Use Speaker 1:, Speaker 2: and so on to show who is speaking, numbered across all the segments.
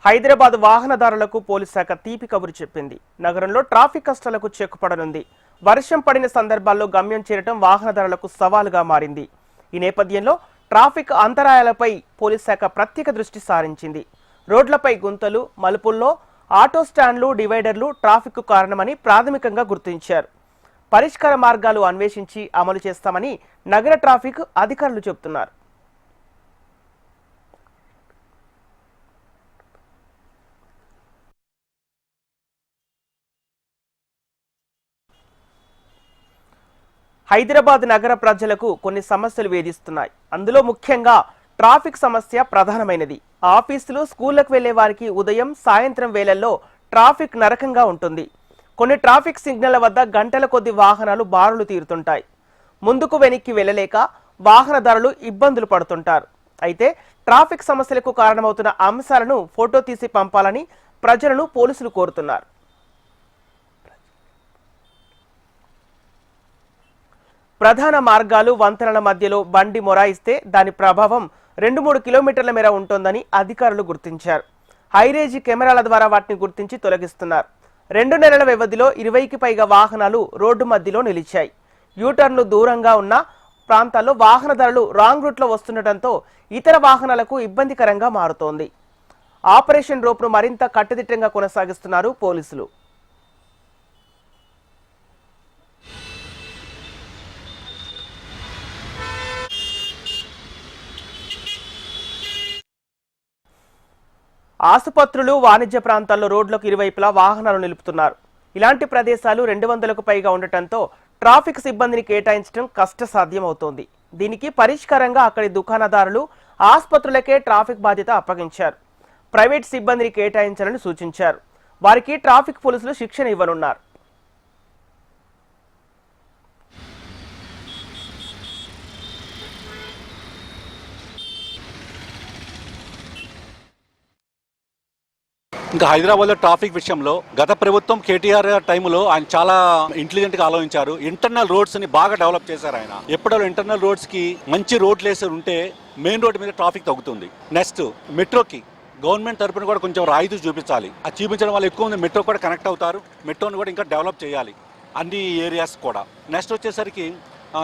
Speaker 1: హైదరాబాద్ వాహనదారులకు పోలీస్ శాఖ తీపి కబురు చెప్పింది. నగరంలో ట్రాఫిక్ కష్టాలకు చెక్ పడనుంది. వర్షం పడిన సందర్భాల్లో గమ్యం చేరటం వాహనదారులకు సవాలుగా మారింది. ఈ నేపథ్యంలో ట్రాఫిక్ అంతరాయాలపై పోలీస్ శాఖ ప్రత్యేక దృష్టి సారించింది. రోడ్లపై గుంతలు, మలుపుల్లో ఆటో స్టాండ్లు, డివైడర్లు ట్రాఫిక్ కారణమని ప్రాథమికంగా గుర్తించారు. పరిష్కార మార్గాలు అన్వేషించి అమలు చేస్తామని నగర ట్రాఫిక్ అధికారులు చెబుతున్నారు. హైదరాబాద్ నగర ప్రజలకు కొన్ని సమస్యలు వేధిస్తున్నాయి. అందులో ముఖ్యంగా ట్రాఫిక్ సమస్య ప్రధానమైనది. ఆఫీసులు, స్కూళ్లకు వెళ్లే వారికి ఉదయం, సాయంత్రం వేళల్లో ట్రాఫిక్ నరకంగా ఉంటుంది. కొన్ని ట్రాఫిక్ సిగ్నళ్ల వద్ద గంటల కొద్ది వాహనాలు బారులు తీరుతుంటాయి. ముందుకు వెనక్కి వెళ్లలేక వాహనదారులు ఇబ్బందులు పడుతుంటారు. అయితే ట్రాఫిక్ సమస్యలకు కారణమవుతున్న అంశాలను ఫోటో తీసి పంపాలని ప్రజలను పోలీసులు కోరుతున్నారు. ప్రధాన మార్గాలు, వంతెనల మధ్యలో బండి మొరాయిస్తే దాని ప్రభావం 2-3 కిలోమీటర్ల మేర ఉంటుందని అధికారులు గుర్తించారు. హైరేజీ కెమెరాల ద్వారా వాటిని గుర్తించి తొలగిస్తున్నారు. 2 నెలల వ్యవధిలో 20కి పైగా వాహనాలు రోడ్డు మధ్యలో నిలిచాయి. యూటర్న్లు దూరంగా ఉన్న ప్రాంతాల్లో వాహనదారులు రాంగ్ రూట్లో వస్తుండటంతో ఇతర వాహనాలకు ఇబ్బందికరంగా మారుతోంది. ఆపరేషన్ రోప్ను మరింత కట్టుదిట్టంగా కొనసాగిస్తున్నారు పోలీసులు. ఆసుపత్రులు, వాణిజ్య ప్రాంతాల్లో రోడ్లకు ఇరువైపులా వాహనాలు నిలుపుతున్నారు. ఇలాంటి ప్రదేశాలు 200కు పైగా ఉండటంతో ట్రాఫిక్ సిబ్బందిని కేటాయించడం కష్టసాధ్యం అవుతోంది. దీనికి పరిష్కారంగా అక్కడి దుకాణదారులు, ఆసుపత్రులకే ట్రాఫిక్ బాధ్యత అప్పగించారు. ప్రైవేట్ సిబ్బందిని కేటాయించాలని సూచించారు. వారికి ట్రాఫిక్ పోలీసులు శిక్షణ ఇవ్వనున్నారు.
Speaker 2: ఇంకా హైదరాబాద్లో ట్రాఫిక్ విషయంలో గత ప్రభుత్వం కేటీఆర్ టైంలో ఆయన చాలా ఇంటెలిజెంట్ గా ఆలోచించారు. ఇంటర్నల్ రోడ్స్ ని బాగా డెవలప్ చేశారు ఆయన. ఎప్పుడో ఇంటర్నల్ రోడ్స్ కి మంచి రోడ్లు వేసి ఉంటే మెయిన్ రోడ్ మీద ట్రాఫిక్ తగ్గుతుంది. నెక్స్ట్ మెట్రోకి గవర్నమెంట్ తరపున కూడా కొంచెం రాయితీ చూపించాలి. అది చూపించడం వల్ల ఎక్కువ మంది మెట్రో కూడా కనెక్ట్ అవుతారు. మెట్రోని కూడా ఇంకా డెవలప్ చేయాలి అన్ని ఏరియాస్ కూడా. నెక్స్ట్ వచ్చేసరికి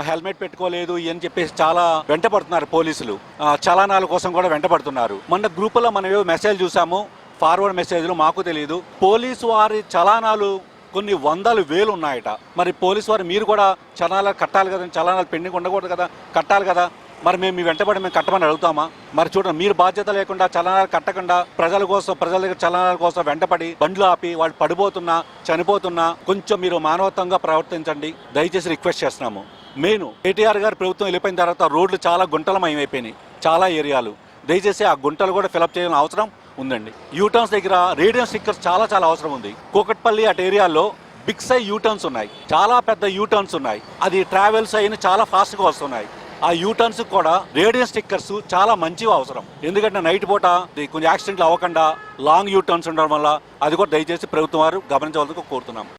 Speaker 2: హెల్మెట్ పెట్టుకోలేదు అని చెప్పేసి చాలా వెంటపడుతున్నారు పోలీసులు. చలానాల కోసం కూడా వెంటపడుతున్నారు. మొన్న గ్రూపులో మనం ఏవో మెసేజ్ చూసాము, ఫార్వర్డ్ మెసేజ్లు మాకు తెలియదు. పోలీసు వారి చలానాలు కొన్ని 100,000 ఉన్నాయట. మరి పోలీసు వారు మీరు కూడా చలానాలు కట్టాలి కదా, చలానాలు పెండింగ్ ఉండకూడదు కదా, కట్టాలి కదా. మరి మేము మీ వెంటబడి మేము కట్టమని అడుగుతామా? మరి చూడండి, మీరు బాధ్యత లేకుండా చలానాలు కట్టకుండా ప్రజల దగ్గర చలానాల కోసం వెంటపడి బండ్లు ఆపి వాళ్ళు పడిపోతున్నా, చనిపోతున్నా కొంచెం మీరు మానవత్వంగా ప్రవర్తించండి దయచేసి రిక్వెస్ట్ చేస్తున్నాము. మెయిన్ కేటీఆర్ గారు ప్రభుత్వం వెళ్ళిపోయిన తర్వాత రోడ్లు చాలా గుంటలమయమైపోయినాయి. చాలా ఏరియాలు దయచేసి ఆ గుంటలు కూడా ఫిలప్ చేయాల్సిన అవసరం ఉందండి. యూటర్న్స్ దగ్గర రేడియం స్టిక్కర్స్ చాలా అవసరం ఉంది. కూకట్పల్లి అటు ఏరియాలో బిగ్ సైజ్ యూటర్న్స్ ఉన్నాయి, చాలా పెద్ద యూటర్న్స్ ఉన్నాయి. అది ట్రావెల్స్ అయిన చాలా ఫాస్ట్గా వస్తున్నాయి. ఆ యూటర్న్స్ కూడా రేడియం స్టిక్కర్స్ చాలా మంచిగా అవసరం. ఎందుకంటే నైట్ పూట కొంచెం యాక్సిడెంట్లు అవ్వకుండా లాంగ్ యూటర్న్స్ ఉండడం వల్ల అది కూడా దయచేసి ప్రభుత్వం వారు గమనించవలసిందిగా కోరుతున్నాం.